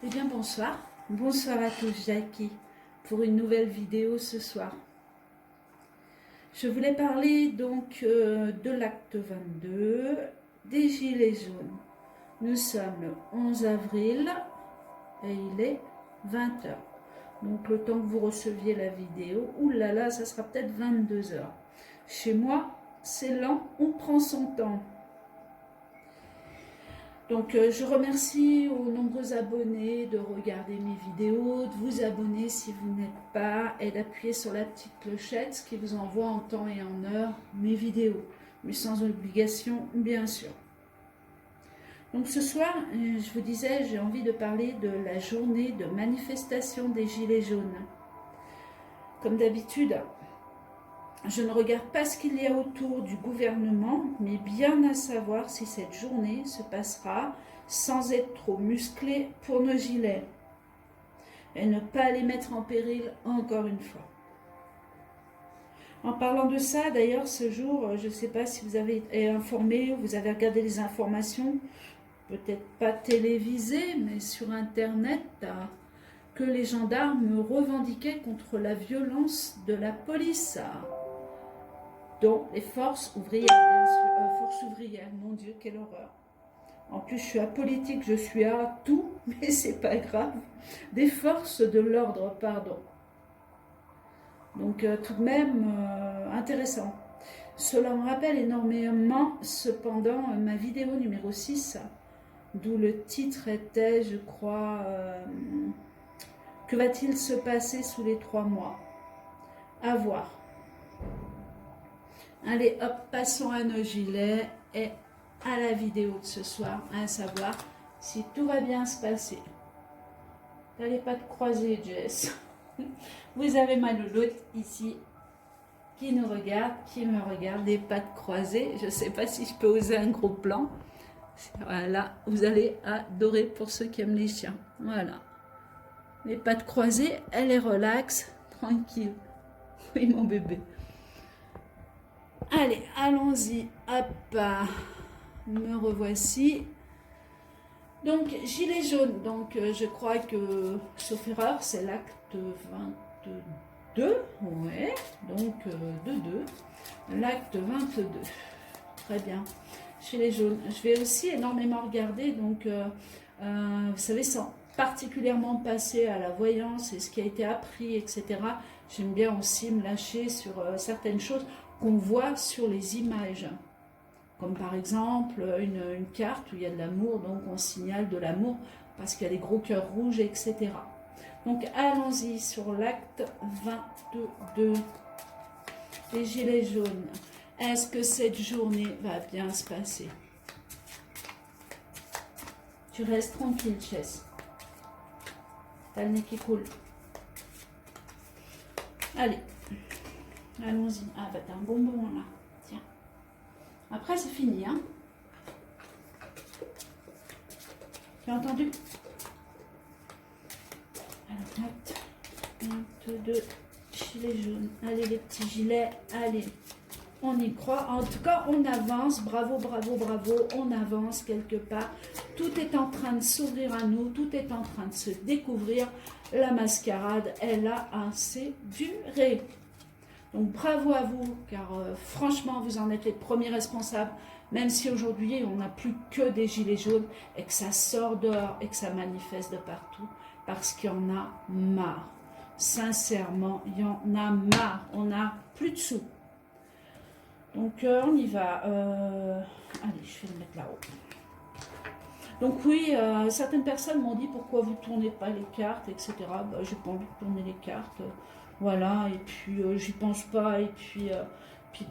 Eh bien bonsoir, bonsoir à tous, Jackie, pour une nouvelle vidéo ce soir. Je voulais parler donc de l'acte 22, des Gilets jaunes. Nous sommes le 11 avril et il est 20 h. Donc le temps que vous receviez la vidéo, oulala, ça sera peut-être 22 h. Chez moi, c'est lent, on prend son temps. Donc je remercie aux nombreux abonnés de regarder mes vidéos, de vous abonner si vous n'êtes pas et d'appuyer sur la petite clochette, ce qui vous envoie en temps et en heure mes vidéos, mais sans obligation bien sûr. Donc ce soir, je vous disais, j'ai envie de parler de la journée de manifestation des Gilets jaunes. Comme d'habitude, je ne regarde pas ce qu'il y a autour du gouvernement, mais bien à savoir si cette journée se passera sans être trop musclée pour nos gilets. Et ne pas les mettre en péril encore une fois. En parlant de ça, d'ailleurs, ce jour, je ne sais pas si vous avez été informé ou vous avez regardé les informations, peut-être pas télévisées, mais sur Internet, que les gendarmes revendiquaient contre la violence de la police. Dont les forces ouvrières, bien sûr. Forces ouvrières, mon Dieu, quelle horreur. En plus, je suis apolitique, je suis à tout, mais c'est pas grave. Des forces de l'ordre, pardon. Donc, tout de même, intéressant. Cela me rappelle énormément, cependant, ma vidéo numéro 6, d'où le titre était, je crois, que va-t-il se passer sous les 3 mois? À voir. Allez, hop, passons à nos gilets et à la vidéo de ce soir, à savoir si tout va bien se passer. T'as les pattes croisées, Jess. Vous avez ma louloute ici qui nous regarde, qui me regarde, les pattes croisées. Je ne sais pas si je peux oser un gros plan. Voilà, vous allez adorer pour ceux qui aiment les chiens. Voilà. Les pattes croisées, elle est relaxe, tranquille. Oui, mon bébé. Allez, allons-y. Hop, me revoici. Donc, gilet jaune. Donc, je crois que, sauf erreur, c'est l'acte 22. Ouais, donc de 2. L'acte 22. Très bien. Gilet jaune. Je vais aussi énormément regarder. Donc, vous savez, sans particulièrement passer à la voyance et ce qui a été appris, etc. J'aime bien aussi me lâcher sur certaines choses qu'on voit sur les images. Comme par exemple une carte où il y a de l'amour, donc on signale de l'amour parce qu'il y a des gros cœurs rouges, etc. Donc allons-y sur l'acte 22 des Gilets jaunes. Est-ce que cette journée va bien se passer? Tu restes tranquille, Chess. T'as le nez qui coule. Allez, allons-y. Ah bah t'as un bonbon là. Tiens. Après c'est fini, hein. Tu as entendu? Alors, acte 22, gilets jaunes. Allez les petits gilets, allez. On y croit. En tout cas, on avance. Bravo, bravo, bravo. On avance quelque part. Tout est en train de s'ouvrir à nous. Tout est en train de se découvrir. La mascarade, elle a assez duré. Donc bravo à vous, car franchement, vous en êtes les premiers responsables. Même si aujourd'hui, on n'a plus que des gilets jaunes et que ça sort dehors et que ça manifeste de partout. Parce qu'il y en a marre. Sincèrement, il y en a marre. On n'a plus de sous. Donc on y va. Allez, je vais le mettre là-haut. Donc oui, certaines personnes m'ont dit pourquoi vous ne tournez pas les cartes, etc. Bah, j'ai pas envie de tourner les cartes. Voilà, et puis j'y pense pas. Et puis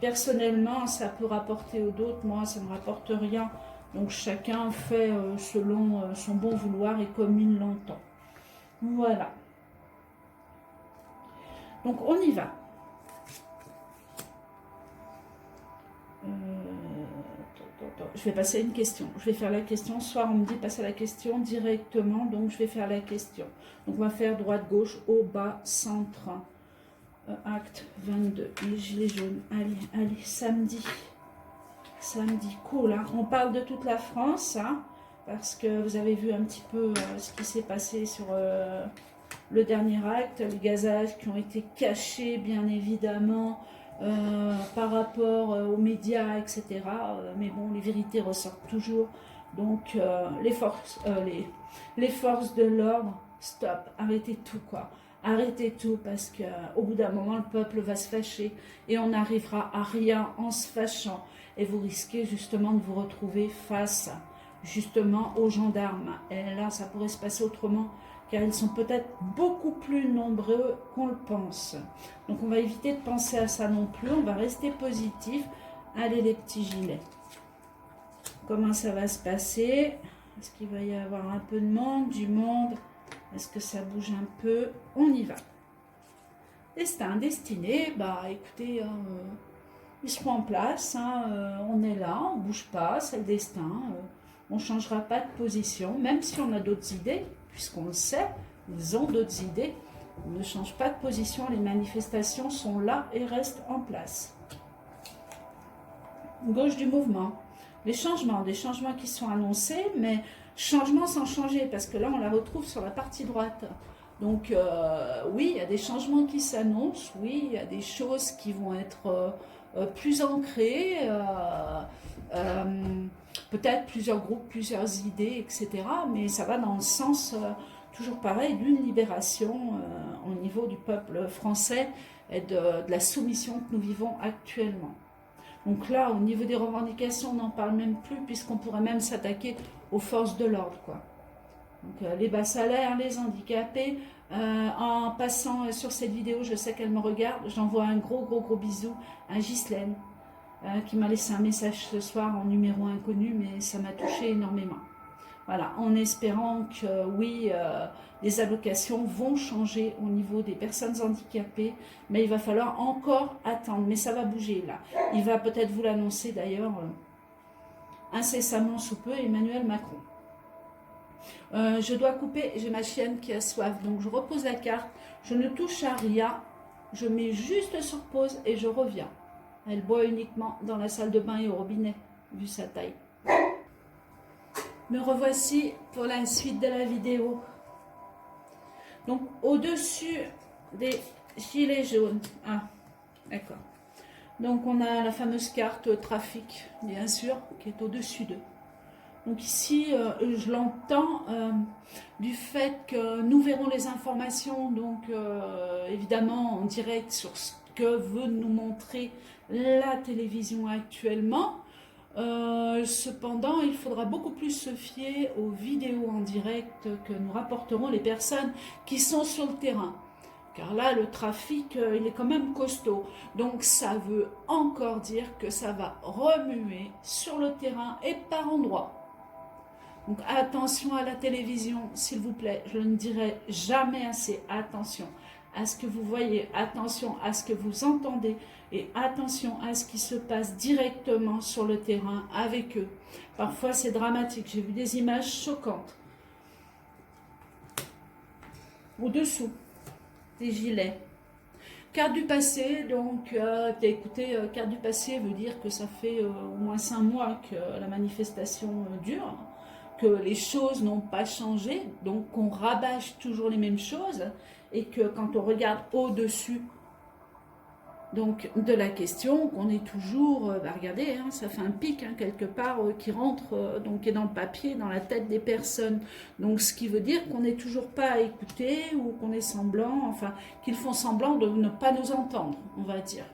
personnellement, ça peut rapporter aux d'autres. Moi, ça ne me rapporte rien. Donc chacun fait selon son bon vouloir et comme il l'entend. Voilà. Donc on y va. Je vais passer à une question. Je vais faire la question. Ce soir, on me dit passer à la question directement. Donc, je vais faire la question. Donc, on va faire droite, gauche, haut, bas, centre. Acte 22. Les gilets jaunes. Allez, allez, samedi. Samedi, cool. Hein. On parle de toute la France. Hein, parce que vous avez vu un petit peu ce qui s'est passé sur le dernier acte, les gazages qui ont été cachés, bien évidemment, par rapport aux médias, etc. Mais bon, les vérités ressortent toujours. Donc, les forces de l'ordre, stop, arrêtez tout, quoi. Arrêtez tout, parce qu'au bout d'un moment, le peuple va se fâcher et on n'arrivera à rien en se fâchant. Et vous risquez justement de vous retrouver face, justement, aux gendarmes. Et là, ça pourrait se passer autrement, car ils sont peut-être beaucoup plus nombreux qu'on le pense. Donc on va éviter de penser à ça non plus, on va rester positif. Allez les petits gilets. Comment ça va se passer? Est-ce qu'il va y avoir un peu de monde, du monde? Est-ce que ça bouge un peu? On y va. Destin, destiné, bah écoutez, ils seront en place, hein, on est là, on ne bouge pas, c'est le destin. On ne changera pas de position, même si on a d'autres idées, puisqu'on le sait, ils ont d'autres idées. On ne change pas de position, les manifestations sont là et restent en place. Gauche du mouvement. Les changements, des changements qui sont annoncés, mais changements sans changer, parce que là on la retrouve sur la partie droite. Donc oui, il y a des changements qui s'annoncent, oui, il y a des choses qui vont être plus ancrées, peut-être plusieurs groupes, plusieurs idées, etc. Mais ça va dans le sens, toujours pareil, d'une libération au niveau du peuple français et de la soumission que nous vivons actuellement. Donc là, au niveau des revendications, on n'en parle même plus, puisqu'on pourrait même s'attaquer aux forces de l'ordre, quoi. Donc les bas salaires, les handicapés. En passant sur cette vidéo, je sais qu'elle me regarde, j'envoie un gros bisou à Ghislaine, qui m'a laissé un message ce soir en numéro inconnu, mais ça m'a touché énormément. Voilà, en espérant que oui, les allocations vont changer au niveau des personnes handicapées, mais il va falloir encore attendre, mais ça va bouger là. Il va peut-être vous l'annoncer d'ailleurs incessamment sous peu, Emmanuel Macron. Je dois couper, j'ai ma chienne qui a soif, donc je repose la carte, je ne touche à rien, je mets juste sur pause et je reviens. Elle boit uniquement dans la salle de bain et au robinet, vu sa taille. Me revoici pour la suite de la vidéo. Donc au-dessus des gilets jaunes, ah d'accord, donc on a la fameuse carte trafic, bien sûr, qui est au-dessus d'eux. Donc ici, je l'entends du fait que nous verrons les informations, donc évidemment en direct sur ce que veut nous montrer la télévision actuellement. Cependant, il faudra beaucoup plus se fier aux vidéos en direct que nous rapporteront les personnes qui sont sur le terrain. Car là, le trafic, il est quand même costaud. Donc ça veut encore dire que ça va remuer sur le terrain et par endroits. Donc attention à la télévision, s'il vous plaît, je ne dirai jamais assez, attention à ce que vous voyez, attention à ce que vous entendez et attention à ce qui se passe directement sur le terrain avec eux. Parfois c'est dramatique, j'ai vu des images choquantes. Au-dessous des gilets. Carte du passé, donc écoutez, carte du passé veut dire que ça fait au moins 5 mois que la manifestation dure, que les choses n'ont pas changé, donc qu'on rabâche toujours les mêmes choses, et que quand on regarde au-dessus donc de la question, qu'on est toujours, regardez, hein, ça fait un pic hein, quelque part qui rentre, donc qui est dans le papier, dans la tête des personnes. Donc ce qui veut dire qu'on n'est toujours pas à écouter, ou qu'on est semblant, enfin, qu'ils font semblant de ne pas nous entendre, on va dire.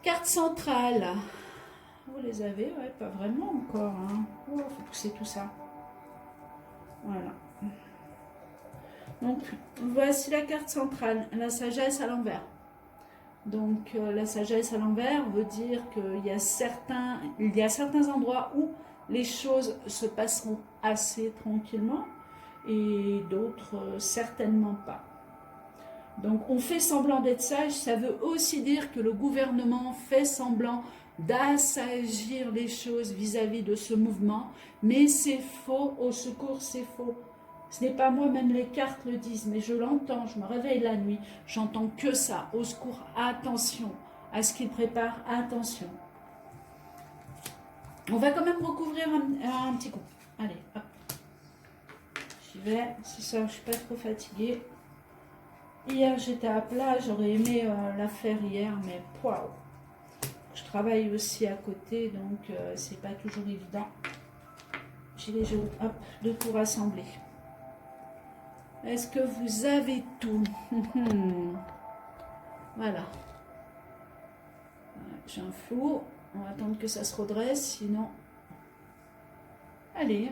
Carte centrale. Vous les avez, ouais, pas vraiment encore. Hein. Oh, faut pousser tout ça. Voilà. Donc, voici la carte centrale, la sagesse à l'envers. Donc, la sagesse à l'envers veut dire qu'il y a certains endroits où les choses se passeront assez tranquillement et d'autres certainement pas. Donc, on fait semblant d'être sage, ça veut aussi dire que le gouvernement fait semblant d'assagir les choses vis-à-vis de ce mouvement, mais c'est faux, au secours c'est faux. Ce n'est pas moi, même les cartes le disent, mais je l'entends, je me réveille la nuit, j'entends que ça, au secours, attention à ce qu'ils préparent, attention. On va quand même recouvrir un petit coup. Allez, hop. J'y vais. C'est ça, je suis pas trop fatiguée. Hier, j'étais à plat. J'aurais aimé la faire hier, mais waouh. Je travaille aussi à côté, donc c'est pas toujours évident. Gilet jaune, hop, de tout rassembler. Est-ce que vous avez tout? Voilà. J'ai un flou. On va attendre que ça se redresse, sinon... Allez.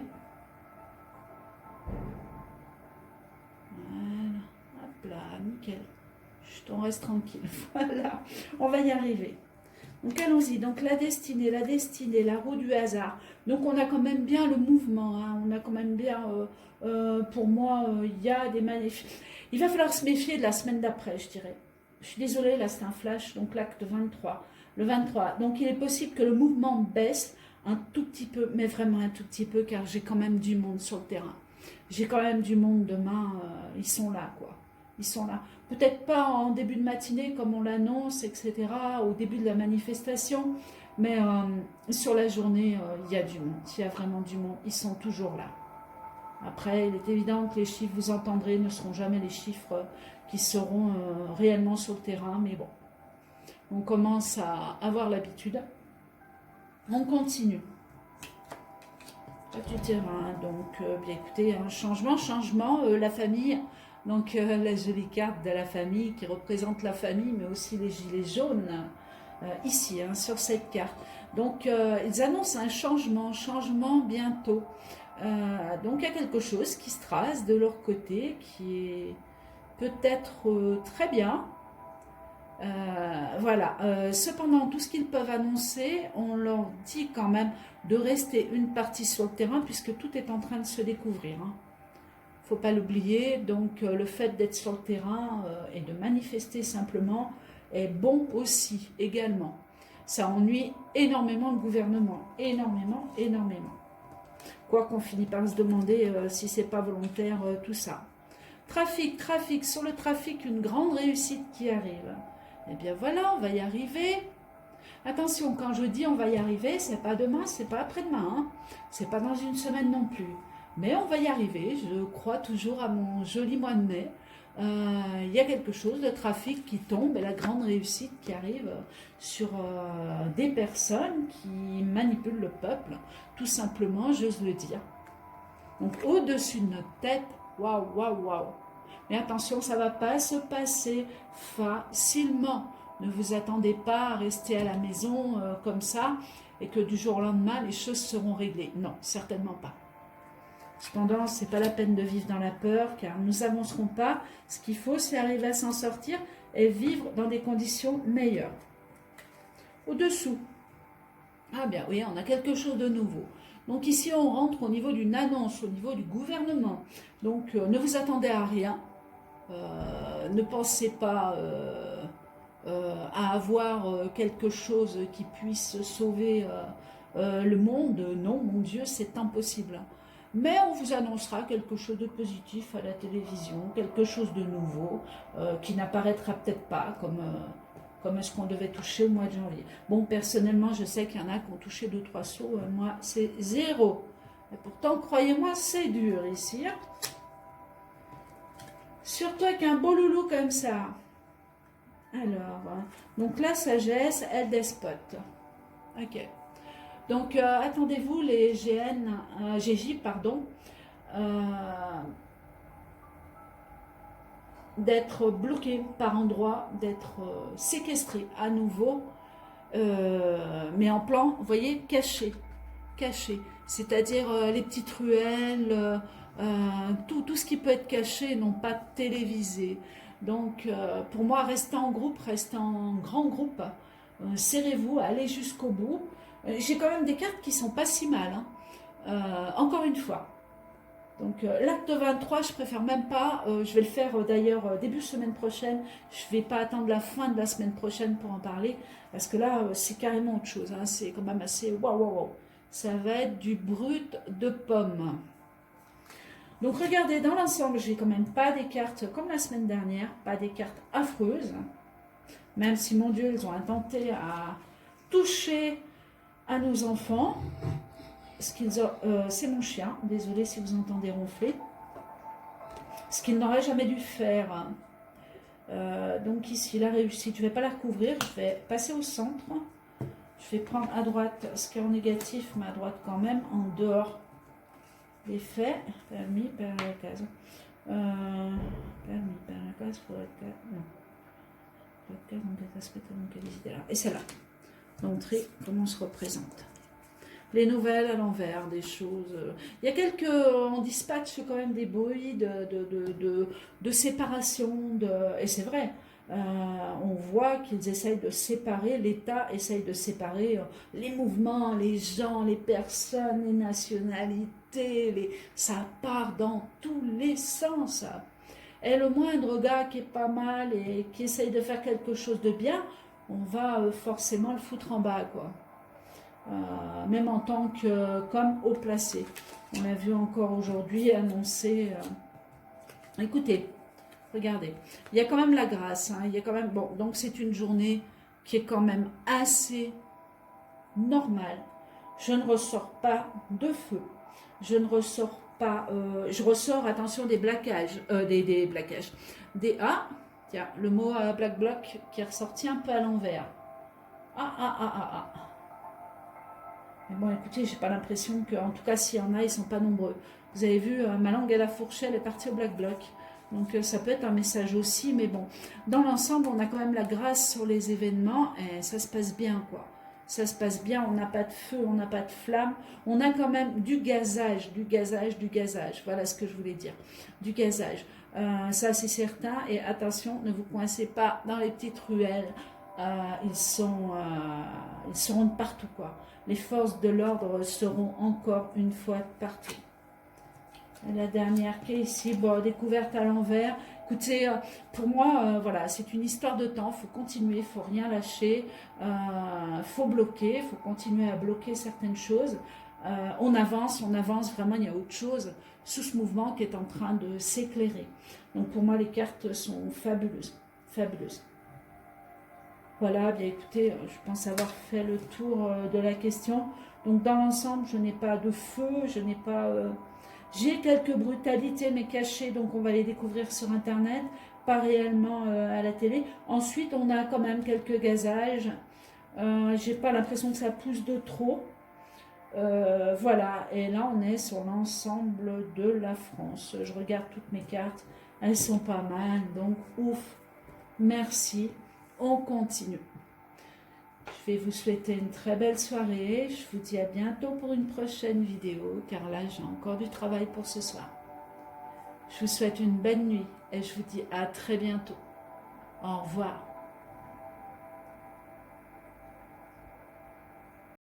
Voilà. Hop là, nickel. Chut, on reste tranquille. Voilà. On va y arriver. Donc allons-y. Donc la destinée, la roue du hasard. Donc on a quand même bien le mouvement. Hein. On a quand même bien... pour moi, il y a des maléfices. Il va falloir se méfier de la semaine d'après, je dirais. Je suis désolée, là c'est un flash. Donc l'acte 23. Le 23. Donc il est possible que le mouvement baisse un tout petit peu, mais vraiment un tout petit peu, car j'ai quand même du monde sur le terrain. J'ai quand même du monde demain, ils sont là, quoi. Ils sont là. Peut-être pas en début de matinée, comme on l'annonce, etc., au début de la manifestation, mais sur la journée, il y a du monde. Il y a vraiment du monde. Ils sont toujours là. Après, il est évident que les chiffres, vous entendrez, ne seront jamais les chiffres qui seront réellement sur le terrain, mais bon. On commence à avoir l'habitude. On continue. Pas du terrain, donc bien écoutez, un changement, la famille, donc la jolie carte de la famille qui représente la famille, mais aussi les gilets jaunes, ici, hein, sur cette carte. Donc ils annoncent un changement bientôt. Donc il y a quelque chose qui se trace de leur côté, qui est peut-être très bien. Voilà. Cependant, tout ce qu'ils peuvent annoncer, on leur dit quand même de rester une partie sur le terrain puisque tout est en train de se découvrir. Hein. Faut pas l'oublier. Donc, le fait d'être sur le terrain et de manifester simplement est bon aussi, également. Ça ennuie énormément le gouvernement. Énormément. Quoi qu'on finit par se demander si c'est pas volontaire, tout ça. Trafic. Sur le trafic, une grande réussite qui arrive. Eh bien voilà, on va y arriver. Attention, quand je dis on va y arriver, c'est pas demain, c'est pas après-demain, hein. C'est pas dans une semaine non plus. Mais on va y arriver, je crois toujours à mon joli mois de mai. Il y a quelque chose, de trafic qui tombe et la grande réussite qui arrive sur des personnes qui manipulent le peuple, tout simplement, j'ose le dire. Donc au-dessus de notre tête, waouh. Mais attention, ça ne va pas se passer facilement. Ne vous attendez pas à rester à la maison comme ça et que du jour au lendemain, les choses seront réglées. Non, certainement pas. Cependant, ce n'est pas la peine de vivre dans la peur car nous n'avancerons pas. Ce qu'il faut, c'est arriver à s'en sortir et vivre dans des conditions meilleures. Au-dessous. Ah bien oui, on a quelque chose de nouveau. Donc ici, on rentre au niveau d'une annonce, au niveau du gouvernement. Donc ne vous attendez à rien. Ne pensez pas à avoir quelque chose qui puisse sauver le monde. Non, mon Dieu, c'est impossible. Mais on vous annoncera quelque chose de positif à la télévision, quelque chose de nouveau, qui n'apparaîtra peut-être pas comme ce qu'on devait toucher au mois de janvier. Bon, personnellement, je sais qu'il y en a qui ont touché 2-3 sauts. Moi, c'est 0. Et pourtant, croyez-moi, c'est dur ici. Hein. Surtout avec un beau loulou comme ça. Alors, donc la sagesse, elle despote. Ok. Donc, attendez-vous, les GJ, pardon, d'être bloqués par endroits, d'être séquestrés à nouveau, mais en plan, vous voyez, caché. C'est-à-dire les petites ruelles, tout ce qui peut être caché, non pas télévisé. Donc, pour moi, restez en groupe, restez en grand groupe, serrez-vous, allez jusqu'au bout. J'ai quand même des cartes qui sont pas si mal, hein. Encore une fois. Donc, l'acte 23, je préfère même pas. Je vais le faire d'ailleurs début semaine prochaine. Je vais pas attendre la fin de la semaine prochaine pour en parler, parce que là, c'est carrément autre chose. Hein. C'est quand même assez waouh. Ça va être du brut de pomme. Donc regardez, dans l'ensemble, j'ai quand même pas des cartes comme la semaine dernière, pas des cartes affreuses, même si mon Dieu, ils ont intenté à toucher à nos enfants, c'est mon chien, désolé si vous entendez ronfler, ce qu'il n'aurait jamais dû faire. Donc ici, il a réussi. Je ne vais pas la recouvrir, je vais passer au centre. Je vais prendre à droite ce qui est en négatif, mais à droite quand même, en dehors des faits. Permis par la case. Permis par la case, pour la case. Non. La case, donc aspect donc là. Et celle-là. L'entrée, comment on se représente. Les nouvelles à l'envers, des choses. Il y a quelques. On dispatche quand même des bruits de séparation. Et c'est vrai. On voit qu'ils essayent de séparer, l'État essaye de séparer les mouvements, les gens, les personnes, les nationalités, ça part dans tous les sens. Et le moindre gars qui est pas mal et qui essaye de faire quelque chose de bien, on va forcément le foutre en bas, quoi. Même en tant que comme haut placé. On a vu encore aujourd'hui annoncer... écoutez, regardez, il y a quand même la grâce, hein, il y a quand même, bon, donc c'est une journée qui est quand même assez normale. Je ne ressors pas de feu, je ne ressors pas, je ressors, attention, des plaquages, des plaquages, tiens, le mot black bloc qui est ressorti un peu à l'envers. Ah. Mais bon, écoutez, j'ai pas l'impression que, en tout cas, s'il y en a, ils sont pas nombreux. Vous avez vu, ma langue à la fourchette, elle est partie au black bloc. Donc ça peut être un message aussi, mais bon, dans l'ensemble, on a quand même la grâce sur les événements et ça se passe bien, quoi. Ça se passe bien, on n'a pas de feu, on n'a pas de flamme, on a quand même du gazage, voilà ce que je voulais dire, du gazage. Ça c'est certain, et attention, ne vous coincez pas dans les petites ruelles, ils seront de partout, quoi. Les forces de l'ordre seront encore une fois partout. La dernière qui est ici, bon, découverte à l'envers. Écoutez, pour moi, voilà, c'est une histoire de temps. Il faut continuer, il ne faut rien lâcher. Il faut bloquer, il faut continuer à bloquer certaines choses. On avance, vraiment, il y a autre chose sous ce mouvement qui est en train de s'éclairer. Donc pour moi, les cartes sont fabuleuses. Voilà, bien écoutez, je pense avoir fait le tour de la question. Donc dans l'ensemble, je n'ai pas de feu, je n'ai pas... j'ai quelques brutalités mais cachées, donc on va les découvrir sur internet, pas réellement à la télé. Ensuite, on a quand même quelques gazages. J'ai pas l'impression que ça pousse de trop. Voilà, et là on est sur l'ensemble de la France. Je regarde toutes mes cartes, elles sont pas mal, donc ouf, merci, on continue. Je vais vous souhaiter une très belle soirée. Je vous dis à bientôt pour une prochaine vidéo, car là j'ai encore du travail pour ce soir. Je vous souhaite une belle nuit et je vous dis à très bientôt. Au revoir.